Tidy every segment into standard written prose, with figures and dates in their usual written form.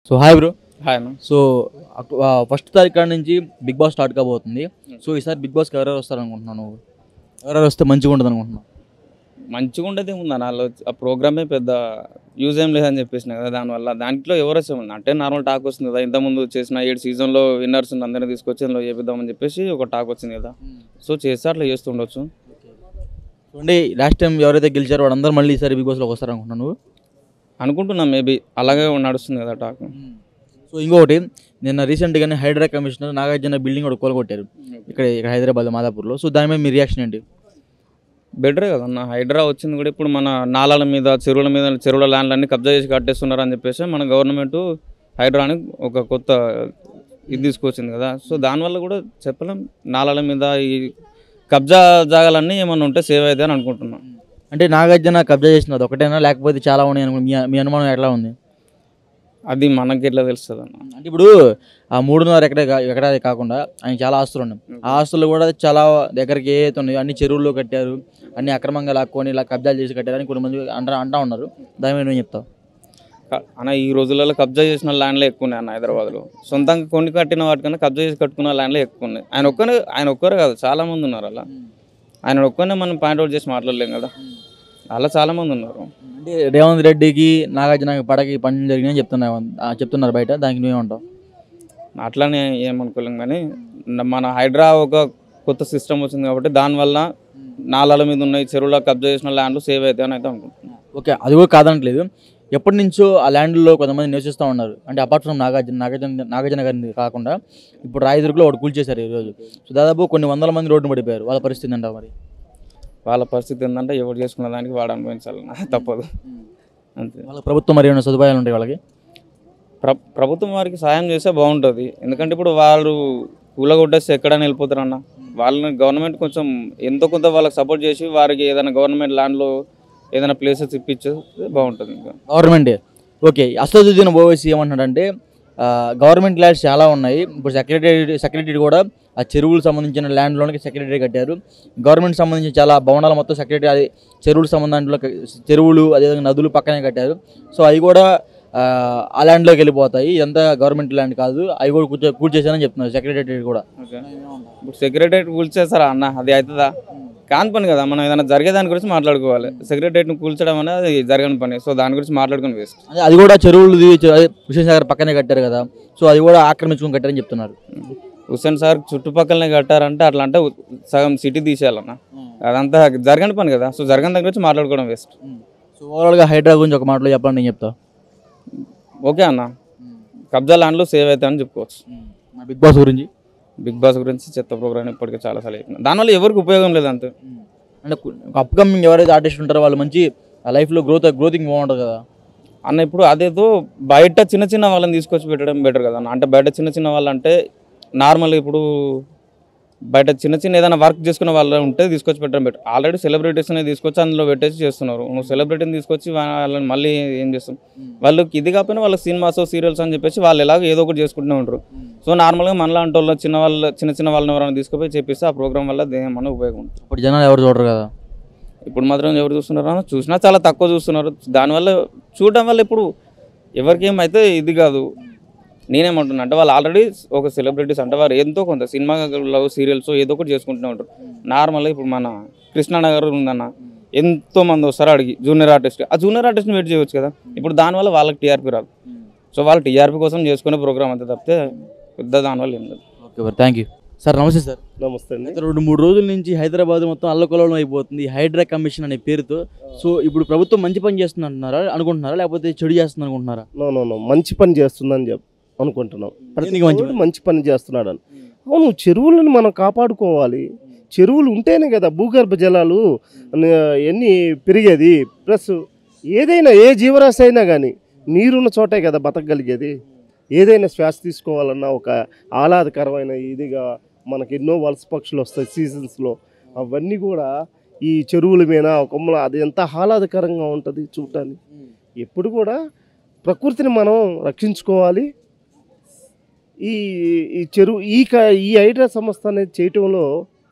So hi bro. Hi అన్న. So first తారీఖు కాడ నుంచి బిగ్ బాస్ స్టార్ట్ కాబోతుంది. సో ఈసారి బిగ్ బాస్కి ఎవరెవరు వస్తారనుకుంటున్నాను, ఎవరెవరు వస్తే మంచిగా ఉంటుంది అనుకుంటున్నాను? మంచిగా ఉండేది ఏముంది అన్న, వాళ్ళు ఆ ప్రోగ్రామే పెద్ద యూజ్ ఏం లేదని చెప్పేసిన కదా. దానివల్ల దాంట్లో ఎవరు వచ్చాము అంటే నార్మల్ టాక్ వస్తుంది కదా. ఇంతకుముందు చేసిన 7 సీజన్లో విన్నర్స్ అందరినీ తీసుకొచ్చి అందులో చేపిద్దామని చెప్పేసి ఒక టాక్ వచ్చింది కదా. సో చేస్తే అట్లా చేస్తుండొచ్చు. చూడండి, లాస్ట్ టైం ఎవరైతే గెలిచారో వాళ్ళందరూ మళ్ళీ ఈసారి బిగ్ బాస్లోకి వస్తారనుకుంటున్నాను నువ్వు? అనుకుంటున్నా, మేబీ అలాగే నడుస్తుంది కదా టాక్. సో ఇంకొకటి, నిన్న రీసెంట్గానే హైడ్రా కమిషనర్ నాగార్జున బిల్డింగ్ కూడా కూలగొట్టారు ఇక్కడ హైదరాబాద్ మాదాపూర్లో. సో దాని మీద మీ రియాక్షన్ ఏంటి? బెటరే కదన్న, హైడ్రా వచ్చింది కూడా ఇప్పుడు మన నాలాల మీద చెరువుల ల్యాండ్లన్నీ కబ్జా చేసి కట్టేస్తున్నారు అని చెప్పేసి మన గవర్నమెంట్ హైడ్రాని ఒక కొత్త ఇది తీసుకొచ్చింది కదా. సో దానివల్ల కూడా చెప్పలేం, నాలాల మీద ఈ కబ్జా జాగాలన్నీ ఏమన్నా ఉంటే సేవ్ అవుతాయి అని అనుకుంటున్నాం. అంటే నాగార్జున కబ్జా చేసినది ఒకటేనా, లేకపోతే చాలా ఉన్నాయి అనుకో, మీ అనుమానం ఎట్లా ఉంది? అది మనకి ఎట్లా తెలుస్తుంది అన్న? అంటే ఇప్పుడు ఆ 3.5 ఎకరా కాకుండా ఆయన చాలా ఆస్తులు ఉన్నాయి. ఆ ఆస్తులు కూడా చాలా దగ్గరికి ఏవైతే ఉన్నాయో అన్ని చెరువుల్లో కట్టారు, అన్ని అక్రమంగా లాక్కొని ఇలా కబ్జాలు చేసి కట్టారని కొంతమంది అంటా ఉన్నారు. దాని మీద ఏం చెప్తావు అన్న? ఈ రోజులలో కబ్జా చేసిన ల్యాండ్లే ఎక్కువ ఉన్నాయి అన్న హైదరాబాద్లో. సొంతంగా కొన్ని కట్టిన వాటికన్నా కబ్జా చేసి కట్టుకున్న ల్యాండ్లే ఎక్కువ ఉన్నాయి. ఆయన ఒక్కరే కాదు, చాలా మంది ఉన్నారు అలా. ఆయన ఒక్కనే మనం పాయింట్అవుట్ చేసి మాట్లాడలేం కదా, అలా చాలా మంది ఉన్నారు. అంటే రేవంత్ రెడ్డికి నాగార్జున పడకి పనులు జరిగినాయని చెప్తున్నారు బయట, దానికి నువ్వేమంటావు? అట్లానే ఏమనుకోలేం కానీ మన హైడ్రా ఒక కొత్త సిస్టమ్ వచ్చింది కాబట్టి దానివల్ల నాలాల మీద ఉన్నాయి చెరువుల కబ్జా చేసిన ల్యాండ్లు సేవ్ అవుతాయి అని అయితే అనుకుంటున్నాను. ఓకే, అది కూడా కాదనట్లేదు. ఎప్పటి నుంచో ఆ ల్యాండ్లో కొంతమంది నివసిస్తూ ఉన్నారు. అంటే అపార్ట్ ఫ్రమ్ నాగార్జున గారిని కాకుండా ఇప్పుడు రాయదుర్గలో ఒకటి కూల్చేశారు ఈరోజు. సో దాదాపు కొన్ని వందల మంది రోడ్డు పడిపోయారు. వాళ్ళ పరిస్థితి అంటావు మరి? వాళ్ళ పరిస్థితి ఏంటంటే ఎవరు చేసుకున్న దానికి వాడు అనుభవించాలన్న, తప్పదు అంతే. వాళ్ళ ప్రభుత్వం మరి ఏమైనా సదుపాయాలు ఉంటాయి వాళ్ళకి? ప్రభుత్వం వారికి సాయం చేస్తే బాగుంటుంది. ఎందుకంటే ఇప్పుడు వాళ్ళు కూలగొట్టేస్తే ఎక్కడైనా వెళ్ళిపోతారన్న. వాళ్ళని గవర్నమెంట్ కొంచెం ఎంతో కొంత వాళ్ళకి సపోర్ట్ చేసి వారికి ఏదైనా గవర్నమెంట్ ల్యాండ్లో ఏదైనా ప్లేసెస్ ఇప్పించేస్తే బాగుంటుంది. ఇంకా గవర్నమెంటే ఓకే. అసదుద్దీన్ ఓవైసీ ఏమంటున్నాడంటే గవర్నమెంట్ ల్యాండ్స్ చాలా ఉన్నాయి. ఇప్పుడు సెక్రటరీ కూడా ఆ చెరువులకు సంబంధించిన ల్యాండ్లోనికి సెక్రటరీ కట్టారు. గవర్నమెంట్ సంబంధించిన చాలా భవనాలు మొత్తం సెక్రటరీ అది చెరువులకు సంబంధించిన చెరువులు అదేవిధంగా నదులు పక్కనే కట్టారు. సో అవి కూడా ఆ ల్యాండ్లోకి వెళ్ళిపోతాయి. ఇదంతా గవర్నమెంట్ ల్యాండ్ కాదు, అవి కూడా కూర్చేసానని చెప్తున్నారు సెక్రటరీ కూడా. ఇప్పుడు సెక్రటరీ కూల్చేస్తారా అన్న? అది అవుతుందా? కాని పని కదా. మనం ఏదైనా జరిగే దాని గురించి మాట్లాడుకోవాలి. సెక్రటరీని కూల్చడం అనేది జరగని పని. సో దాని గురించి మాట్లాడుకుని వేస్ట్. అది కూడా చెరువులు హుస్సేన్ సాగర్ పక్కనే కట్టారు కదా. సో అది కూడా ఆక్రమించుకొని కట్టారని చెప్తున్నారు. హుస్సేన్ సాగర్ చుట్టుపక్కలనే కట్టారంటే అట్లా అంటే సగం సిటీ తీసేయాలన్న, అదంతా జరగని పని కదా. సో జరగని దగ్గర గురించి మాట్లాడుకోవడం వేస్ట్. సో ఓవరాల్గా హైడ్రా గురించి ఒక మాటలో చెప్పాలని నేను చెప్తా. ఓకే అన్న, కబ్జా ల్యాండ్లు సేవ్ అవుతాయని చెప్పుకోవచ్చు. బిగ్ బాస్ గురించి చెత్త ప్రోగ్రామ్ ఇప్పటికే చాలాసార్లు చెప్పిన, దానివల్ల ఎవరికి ఉపయోగం లేదు అంతే. అంటే అప్కమింగ్ ఎవరైతే ఆర్టిస్ట్ ఉంటారో వాళ్ళు మంచి లైఫ్లో గ్రోతింగ్ బాగుంటుంది కదా అన్న. ఇప్పుడు అదేదో బయట చిన్న వాళ్ళని తీసుకొచ్చి పెట్టడం బెటర్ కదా అన్న. అంటే బయట చిన్న వాళ్ళు అంటే నార్మల్ ఇప్పుడు బయట చిన్న ఏదైనా వర్క్ చేసుకున్న వాళ్ళు ఉంటే తీసుకొచ్చి పెట్టడం బెటర్. ఆల్రెడీ సెలబ్రిటీస్ని తీసుకొచ్చి అందులో పెట్టేసి చేస్తున్నారు. నువ్వు సెలబ్రిటీని తీసుకొచ్చి వాళ్ళని మళ్ళీ ఏం చేస్తాం? వాళ్ళకి ఇది కాకపోయినా వాళ్ళకి సినిమాస్ సీరియల్స్ అని చెప్పేసి వాళ్ళు ఎలాగో ఏదో ఒకటి చేసుకుంటూనే ఉంటారు. సో నార్మల్గా మనలాంటి వాళ్ళు చిన్న వాళ్ళని ఎవరైనా తీసుకుపోయి చేపిస్తే ఆ ప్రోగ్రామ్ వల్ల దేని ఉపయోగం ఉంటుంది. ఇప్పుడు జనాలు ఎవరు చూడరు కదా. ఇప్పుడు మాత్రం ఎవరు చూస్తున్నారు? చూసినా చాలా తక్కువ చూస్తున్నారు. దానివల్ల చూడడం వల్ల ఇప్పుడు ఎవరికి ఏమైతే ఇది కాదు. నేనేమంటున్నా అంటే వాళ్ళు ఆల్రెడీ ఒక సెలబ్రిటీస్ అంటే వారు ఎంతో కొంత సినిమాలో సీరియల్స్ ఏదో ఒకటి చేసుకుంటూనే ఉంటారు. నార్మల్గా ఇప్పుడు మన కృష్ణానగర్ ఉందన్న, ఎంతో మంది వస్తారు అడిగి జూనియర్ ఆర్టిస్ట్. ఆ జూనియర్ ఆర్టిస్ట్ని వెయిట్ చేయవచ్చు కదా. ఇప్పుడు దానివల్ల వాళ్ళకి టీఆర్పీ రాదు. సో వాళ్ళు టీఆర్పీ కోసం చేసుకునే ప్రోగ్రామ్ అంతే తప్పితే పెద్ద దానివల్ల ఏం లేదు. Okay, thank you sir. నమస్తే సార్. నమస్తే అండి. 2-3 రోజుల నుంచి హైదరాబాద్ మొత్తం అల్లకల్లోలం అయిపోతుంది హైడ్రా కమిషన్ అనే పేరుతో. సో ఇప్పుడు ప్రభుత్వం మంచి పని చేస్తుంది అంటున్నారా అనుకుంటున్నారా, లేకపోతే చెడు చేస్తుంది అనుకుంటున్నారా? నో మంచి పని చేస్తుందని అనుకుంటున్నాం. మంచి పని చేస్తున్నాడు అని. అవును, చెరువులను మనం కాపాడుకోవాలి. చెరువులు ఉంటేనే కదా భూగర్భ జలాలు ఎన్ని పెరిగేది. ప్లస్ ఏదైనా ఏ జీవరాశి అయినా కానీ నీరున్న చోటే కదా బతకగలిగేది. ఏదైనా శ్వాస తీసుకోవాలన్నా ఒక ఆహ్లాదకరమైన ఇదిగా మనకి ఎన్నో వలస పక్షులు వస్తాయి సీజన్స్లో. అవన్నీ కూడా ఈ చెరువుల మీద కొమ్మల అది ఎంత ఆహ్లాదకరంగా ఉంటుంది చూడటానికి. ఎప్పుడు కూడా ప్రకృతిని మనం రక్షించుకోవాలి. ఈ చెరువు ఈ హైడ్రా సంస్థ అనేది చేయటంలో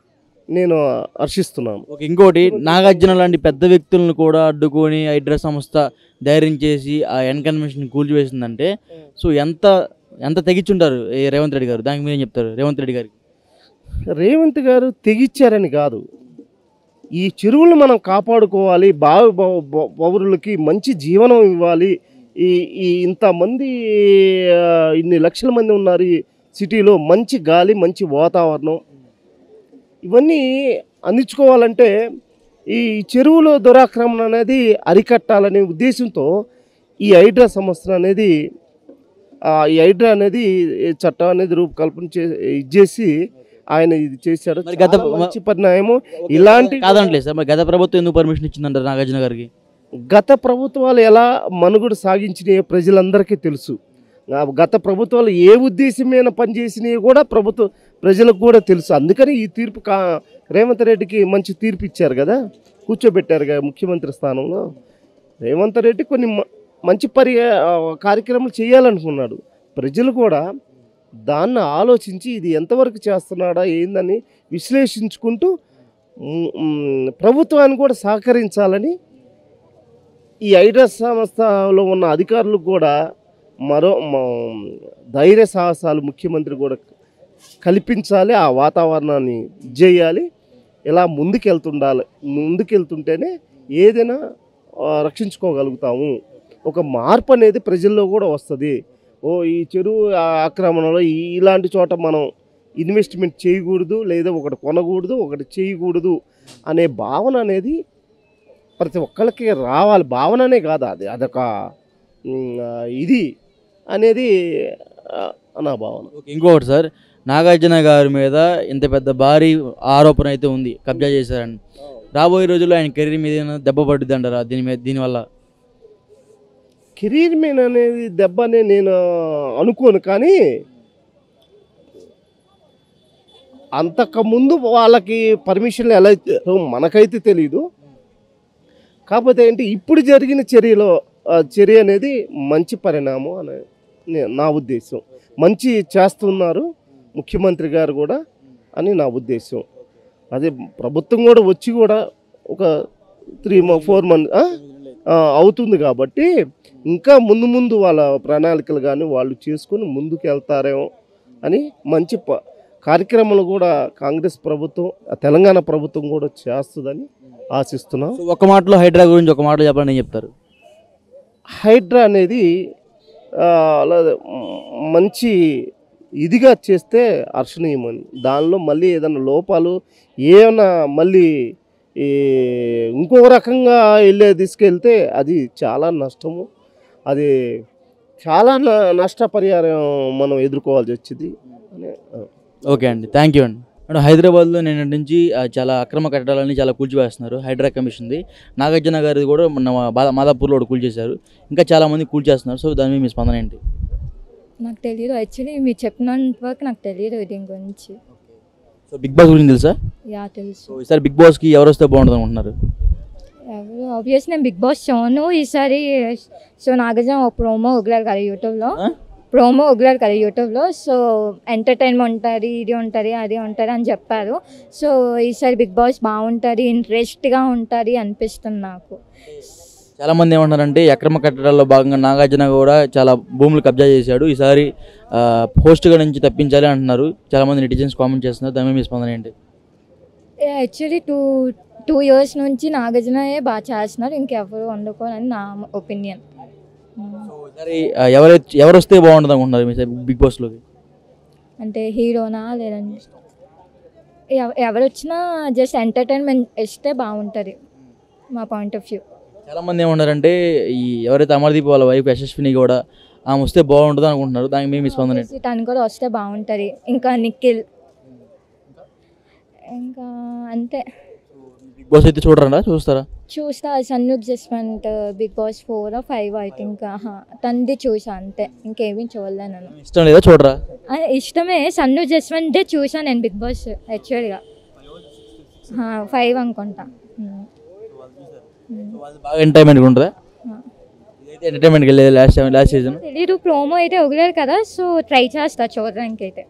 నేను హర్షిస్తున్నాను. ఓకే, ఇంకోటి నాగార్జున లాంటి పెద్ద వ్యక్తులను కూడా అడ్డుకొని హైడ్రా సంస్థ ధైర్యం చేసి ఆ ఎన్ కన్వెన్షన్ కూల్చివేసిందంటే సో ఎంత ఎంత తెగించుంటారు ఈ రేవంత్ రెడ్డి గారు? దానికి మీరేం చెప్తారు రేవంత్ రెడ్డి గారికి? రేవంత్ గారు తెగిచ్చారని కాదు, ఈ చెరువులను మనం కాపాడుకోవాలి, పౌరులకి మంచి జీవనం ఇవ్వాలి. ఈ ఈ ఇంతమంది ఇన్ని లక్షల మంది ఉన్నారు ఈ సిటీలో, మంచి గాలి, మంచి వాతావరణం, ఇవన్నీ అందించుకోవాలంటే ఈ చెరువుల దురాక్రమణ అనేది అరికట్టాలనే ఉద్దేశంతో ఈ హైడ్రా సంస్థ అనేది ఈ హైడ్రా అనేది చట్టం అనేది రూపకల్పన చేసి ఆయన ఇది చేశారు. మరి గత మంచి పరిణామం. ఇలాంటి కాదంటలేదు సార్, మరి గత ప్రభుత్వం ఎందుకు పర్మిషన్ ఇచ్చిందంటారు నాగార్జున గారికి? గత ప్రభుత్వాలు ఎలా మనుగడ సాగించినాయో ప్రజలందరికీ తెలుసు. గత ప్రభుత్వాలు ఏ ఉద్దేశమైన పనిచేసినాయో కూడా ప్రజలకు కూడా తెలుసు. అందుకని ఈ తీర్పు రేవంత్ రెడ్డికి మంచి తీర్పు ఇచ్చారు కదా, కూర్చోబెట్టారు కదా ముఖ్యమంత్రి స్థానంలో. రేవంత్ రెడ్డి కొన్ని మంచి కార్యక్రమాలు చేయాలనుకున్నాడు. ప్రజలు కూడా దాన్ని ఆలోచించి ఇది ఎంతవరకు చేస్తున్నాడా ఏందని విశ్లేషించుకుంటూ ప్రభుత్వాన్ని కూడా సహకరించాలని ఈ హైడ్రా సంస్థలో ఉన్న అధికారులకు కూడా ధైర్య సాహసాలు ముఖ్యమంత్రి కూడా కల్పించాలి. ఆ వాతావరణాన్ని చేయాలి. ఇలా ముందుకెళ్తుంటేనే ఏదైనా రక్షించుకోగలుగుతాము. ఒక మార్పు అనేది ప్రజల్లో కూడా వస్తుంది. ఈ చెరువు ఆక్రమణలో ఇలాంటి చోట మనం ఇన్వెస్ట్మెంట్ చేయకూడదు, లేదా ఒకటి కొనకూడదు, ఒకటి చేయకూడదు అనే భావన అనేది ప్రతి ఒక్కరికి రావాలి. భావననే కాదు, అదొక ఇది అనేది నా భావన. ఇంకొకటి సార్, నాగార్జున గారి మీద ఇంత పెద్ద భారీ ఆరోపణ అయితే ఉంది, కబ్జా చేశారని. రాబోయే రోజుల్లో ఆయన కెరీర్ మీద దెబ్బ పడుద్ది అంటారా దీనివల్ల? కెరీర్ మీద అనేది దెబ్బనే నేను అనుకోను, కానీ అంతకుముందు వాళ్ళకి పర్మిషన్లు ఎలా ఇచ్చారో మనకైతే తెలీదు. కాకపోతే ఏంటి, ఇప్పుడు జరిగిన చర్య అనేది మంచి పరిణామం అని నా ఉద్దేశం. మంచి చేస్తున్నారు ముఖ్యమంత్రి గారు కూడా అని నా ఉద్దేశం. అదే ప్రభుత్వం కూడా వచ్చి కూడా ఒక 3-4 మంత్స్ అవుతుంది కాబట్టి ఇంకా ముందు వాళ్ళ ప్రణాళికలు కానీ వాళ్ళు చేసుకుని ముందుకు వెళ్తారేమో అని మంచి కార్యక్రమాలు కూడా కాంగ్రెస్ ప్రభుత్వం, తెలంగాణ ప్రభుత్వం కూడా చేస్తుందని ఆశిస్తున్నాం. ఒక మాటలో హైడ్రా గురించి ఒక మాటలో చెప్పండి, చెప్తారు. హైడ్రా అనేది మంచి ఇదిగా చేస్తే హర్షణీయమని, దానిలో మళ్ళీ ఏదైనా లోపాలు ఏమైనా మళ్ళీ ఇంకో రకంగా తీసుకెళ్తే అది చాలా నష్టము, అది చాలా నష్టపరిహారం మనం ఎదుర్కోవాల్సి వచ్చింది. ఓకే అండి, థ్యాంక్ యూ అండి. హైదరాబాద్లో నిన్న నుంచి చాలా అక్రమ కట్టడాలని చాలా కూల్చివేస్తున్నారు హైడ్రా కమిషన్ది. నాగార్జున గారిది కూడా మన మాదాపూర్లో కూడా కూల్చేశారు, ఇంకా చాలామంది కూల్చేస్తున్నారు. సో దాని మీద మీ స్పందన ఏంటి? నాకు తెలియదు, యాక్చువల్లీ మీరు చెప్పినంత వరకు నాకు తెలియదు దీని గురించి. సో బిగ్ బాస్ గురించి తెలుసా? యా తెలుసు. ఈసారి బిగ్ బాస్కి ఎవరు వస్తే బాగుంటుంది అనుకుంటున్నారు? ఎవరు ఆబ్వియస్ నేను బిగ్ బాస్ చూడను ఈసారి. సో నాగార్జున ఒక ప్రోమో వదిలారు కదా యూట్యూబ్లో, సో ఎంటర్టైన్మెంట్ ఉంటుంది, ఇది ఉంటుంది, అది ఉంటుంది అని చెప్పారు. సో ఈసారి బిగ్ బాస్ బాగుంటుంది, ఇంట్రెస్ట్గా ఉంటుంది అనిపిస్తుంది నాకు. చాలామంది ఏమంటారంటే అక్రమ కట్టడాల్లో భాగంగా నాగార్జున కూడా చాలా భూములు కబ్జా చేశాడు, ఈసారి హోస్ట్గా నుంచి తప్పించాలి అంటున్నారు. చాలామంది నెటిజన్స్ కామెంట్ చేస్తున్నారు, దాని మీద మీ స్పందన ఏంటి? యాక్చువల్లీ 2 years నుంచి నాగార్జునయే బాగా చేస్తున్నారు, ఇంకెవరు వండుకోవాలని నా ఒపీనియన్. ఈసారి ఎవరు వస్తే బాగుంటుంది అనుకుంటున్నారు మీ బిగ్ బాస్లోకి? అంటే హీరోనా లేదండి ఎవరు వచ్చినా జస్ట్ ఎంటర్టైన్మెంట్ ఇస్తే బాగుంటుంది మా పాయింట్ ఆఫ్ వ్యూ. చాలామంది ఏమన్నారంటే ఎవరైతే అమర్దీప్ వాళ్ళ వైఫ్ యశస్విని కూడా ఆమె వస్తే బాగుంటుంది అనుకుంటున్నారు, దానికి మేము స్పందన ఏంటి? తను కూడా వస్తే బాగుంటుంది, ఇంకా నిఖిల్, ఇంకా అంతే. బిగ్ బాస్ అయితే చూస్తారా? చూస్తా. సన్నుక్ Jaswant Bigg Boss 4 or 5 I think తనది చూసా అంతే, ఇంకేమీ చూడలే నేను. ఇష్టం లేదా? చూడరా? ఇష్టమే, సన్నుక్ జస్వంత్ చూసా నేను బిగ్ బాస్ యాక్చువల్గా 5 అనుకుంటా. బాగా ఎంటర్టైన్మెంట్గా ఉంటుందా? ఇదైతే ఎంటర్టైన్మెంట్కి వెళ్ళేది లాస్ట్ సీజన్. తెలీదు, ప్రోమో అయితే వదిలేరు కదా, సో ట్రై చేస్తా చూడడానికి అయితే.